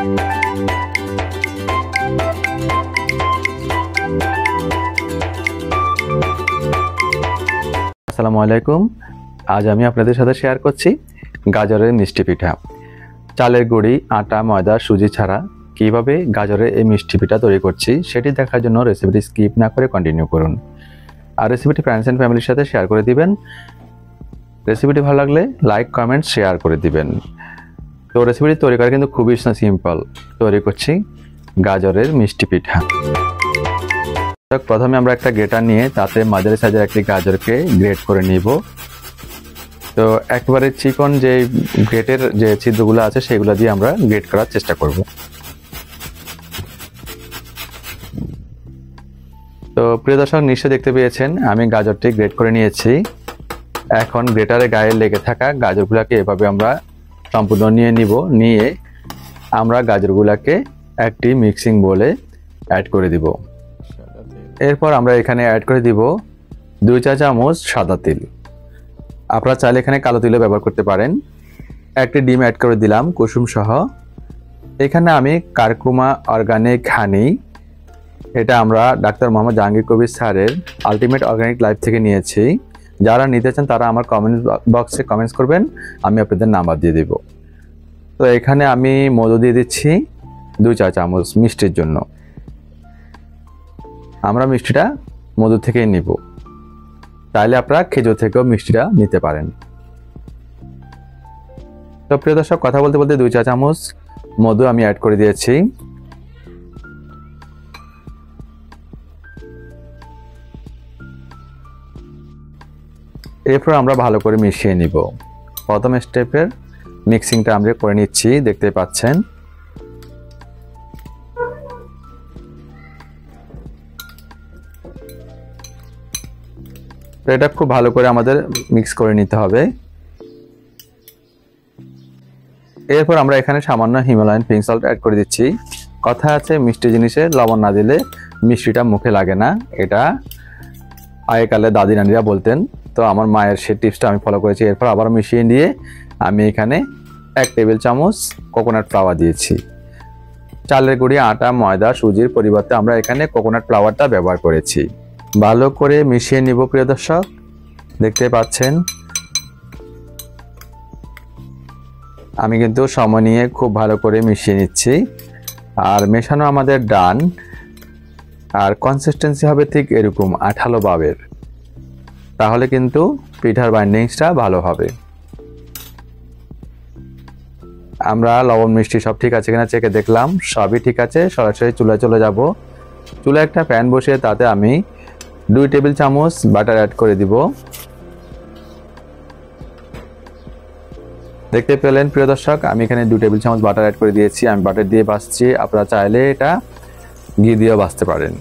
আসসালামু আলাইকুম। আজ আমি আপনাদের সাথে শেয়ার করছি গাজরের মিষ্টি পিঠা। চালের গুঁড়ি, আটা, ময়দা, সুজি ছাড়া কিভাবে গাজরের এই মিষ্টি পিঠা তৈরি করছি সেটি দেখার জন্য রেসিপিটি স্কিপ না করে কন্টিনিউ করুন। আর রেসিপিটি ফ্রেন্ডস অ্যান্ড ফ্যামিলির সাথে শেয়ার করে দিবেন। রেসিপিটি ভালো লাগলে লাইক, কমেন্ট, শেয়ার করে দিবেন। তো রেসিপিটি তৈরি করা কিন্তু খুবই সিম্পল। তৈরি করছি গাজরের মিষ্টি পিঠা। প্রথমে আমরা একটা গ্রেটার নিয়ে তাতে মাঝারি সাইজের একটি গাজরকে গ্রেট করে নিব। তো একেবারে চিকন যে গ্রেটের যে ছিদ্রগুলো আছে সেগুলো দিয়ে আমরা গ্রেট করার চেষ্টা করব। তো প্রিয় দর্শক, নিশ্চয়ই দেখতে পেয়েছেন আমি গাজরটি গ্রেট করে নিয়েছি। এখন গ্রেটারের গায়ে লেগে থাকা গাজরগুলোকে এভাবে আমরা সম্পূর্ণ নিয়ে আমরা গাজরগুলোকে একটি মিক্সিং বোলে অ্যাড করে দিব। এরপর আমরা এখানে অ্যাড করে দিব 2 চা চামচ সাদা তিল। আপনারা চাইলে এখানে কালো তিলও ব্যবহার করতে পারেন। একটি ডিম অ্যাড করে দিলাম কুসুম সহ। এখানে আমি কারকুমা অর্গানিক হানি, এটা আমরা ডাক্তার মোহাম্মদ জাহাঙ্গীর কবির স্যারের আলটিমেট অর্গানিক লাইফ থেকে নিয়েছি। যারা নিতে চান তারা আমার কমেন্ট বক্সে কমেন্টস করবেন, আমি আপনাদের নাম্বার দিয়ে দিব। তো এখানে আমি মধু দিয়ে দিচ্ছি 2 চা চামচ মিষ্টির জন্য। আমরা মিষ্টিটা মধু থেকেই নিব, তাইলে আপনারা খেজুর থেকেও মিষ্টিটা নিতে পারেন। তো প্রিয় দর্শক, কথা বলতে বলতে 2 চা চামচ মধু আমি অ্যাড করে দিয়েছি। এরপর আমরা ভালো করে মিশিয়ে নিব। প্রথম স্টেপের মিক্সিংটা আমরা করে নিচ্ছি, দেখতে পাচ্ছেন। তো এটা খুব ভালো করে আমাদের মিক্স করে নিতে হবে। এরপর আমরা এখানে সামান্য হিমালয়ান পিঙ্ক সল্ট অ্যাড করে দিচ্ছি। কথা আছে, মিষ্টি জিনিসে লবণ না দিলে মিষ্টিটা মুখে লাগে না, এটা আগেকালে দাদি নানিরা বলতেন। তো আমার মায়ের সেই টিপসটা আমি ফলো করেছি। এরপর আবার মিশিয়ে নিয়ে আমি এখানে 1 টেবিল চামচ কোকোনাট ফ্লাওয়ার দিয়েছি। চালের গুঁড়ি, আটা, ময়দা, সুজির পরিবর্তে আমরা এখানে কোকোনাট ফ্লাওয়ারটা ব্যবহার করেছি। ভালো করে মিশিয়ে নিব প্রিয় দর্শক, দেখতে পাচ্ছেন। আমি কিন্তু সময় নিয়ে খুব ভালো করে মিশিয়ে নিচ্ছি। আর মেশানো আমাদের ডান। আর কনসিস্টেন্সি হবে ঠিক এরকম আঠালো ভাবের, তাহলে কিন্তু পিঠার বাইন্ডিংসটা ভালো হবে। আমরা লবণ মিষ্টি সব ঠিক আছে কিনা চেকে দেখলাম, সবই ঠিক আছে। সরাসরি চুলায় চলে যাব। চুলায় একটা প্যান বসিয়ে তাতে আমি 2 টেবিল চামচ বাটার অ্যাড করে দিব। দেখতে পেলেন প্রিয় দর্শক, আমি এখানে 2 টেবিল চামচ বাটার অ্যাড করে দিয়েছি। আমি বাটার দিয়ে ভাজছি, আপনারা চাইলে এটা ঘি দিয়েও ভাজতে পারেন।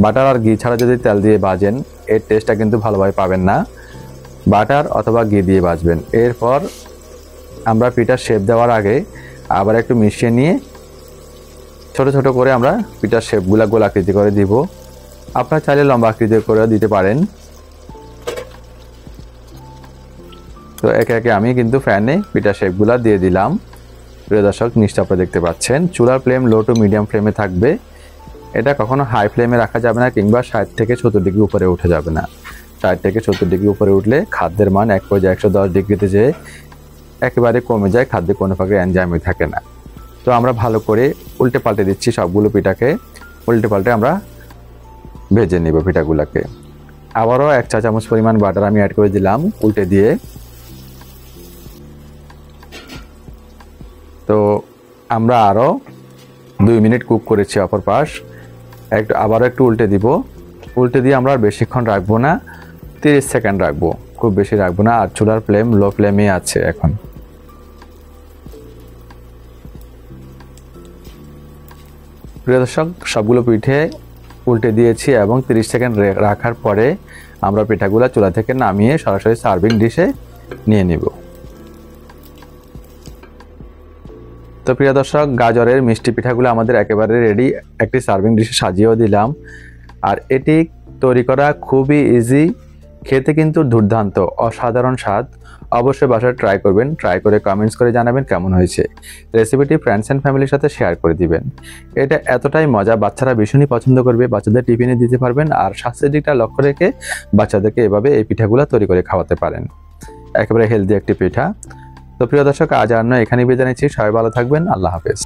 বাটার আর ঘি ছাড়া যদি তেল দিয়ে ভাজেন এর টেস্টটা কিন্তু ভালোভাবে পাবেন না। বাটার অথবা ঘি দিয়ে ভাজবেন। এরপর আমরা পিঠার শেপ দেওয়ার আগে আবার একটু মিশিয়ে নিয়ে ছোট ছোট করে আমরা পিঠার শেপগুলা গোল আকৃতি করে দিব। আপনারা চাইলে লম্বা আকৃতি করে দিতে পারেন। তো একে একে আমি কিন্তু ফ্যানে পিঠার শেপগুলা দিয়ে দিলাম। প্রিয় দর্শক, নিশ্চয়ই আপনারা দেখতে পাচ্ছেন চুলার ফ্লেম লো টু মিডিয়াম ফ্লেমে থাকবে। এটা কখনো হাই ফ্লেমে রাখা যাবে না, কিংবা 60 থেকে 70 ডিগ্রি উপরে উঠে যাবে না। 60 থেকে 70 ডিগ্রি উপরে উঠলে খাদ্যের মান এক পর্যায়ে 110 ডিগ্রিতে যেয়ে একেবারে কমে যায়, খাদ্যে কোনো প্রকার এনজাইমই থাকে না। তো আমরা ভালো করে উল্টে পাল্টে দিচ্ছি সবগুলো পিঠাকে। উল্টে পাল্টে আমরা ভেজে নিব পিঠাগুলোকে। আবারও 1 চা চামচ পরিমাণ বাটার আমি অ্যাড করে দিলাম উল্টে দিয়ে। তো আমরা আরও 2 মিনিট কুক করেছি অপর পাশ। আবারও একটু উল্টে দিব। উল্টে দিয়ে আমরা আর বেশিক্ষণ রাখবো না, 30 সেকেন্ড রাখবো, খুব বেশি রাখবো না। আর চুলার ফ্লেম লো ফ্লেমে আছে এখন। প্রিয় দর্শক, সবগুলো পিঠে উল্টে দিয়েছি এবং 30 সেকেন্ড রাখার পরে আমরা পিঠাগুলো চুলা থেকে নামিয়ে সরাসরি সার্ভিং ডিশে নিয়ে নিব। তো প্রিয় দর্শক, গাজরের মিষ্টি পিঠাগুলো আমাদের একেবারে রেডি। একটি সার্ভিং ডিশে সাজিয়েও দিলাম। আর এটি তৈরি করা খুবই ইজি, খেতে কিন্তু দুর্দান্ত, অসাধারণ স্বাদ। অবশ্যই বাসায় ট্রাই করবেন, ট্রাই করে কমেন্টস করে জানাবেন কেমন হয়েছে। রেসিপিটি ফ্রেন্ডস অ্যান্ড ফ্যামিলির সাথে শেয়ার করে দিবেন। এটা এতটাই মজা, বাচ্চারা ভীষণই পছন্দ করবে, বাচ্চাদের টিফিনে দিতে পারবেন। আর স্বাস্থ্যের দিকটা লক্ষ্য রেখে বাচ্চাদেরকে এভাবে এই পিঠাগুলো তৈরি করে খাওয়াতে পারেন। একেবারে হেলদি একটি পিঠা। তো প্রিয় দর্শক, আজ আর নয়, এখানেই বিদায় নিচ্ছি। সবাই ভালো থাকবেন। আল্লাহ হাফেজ।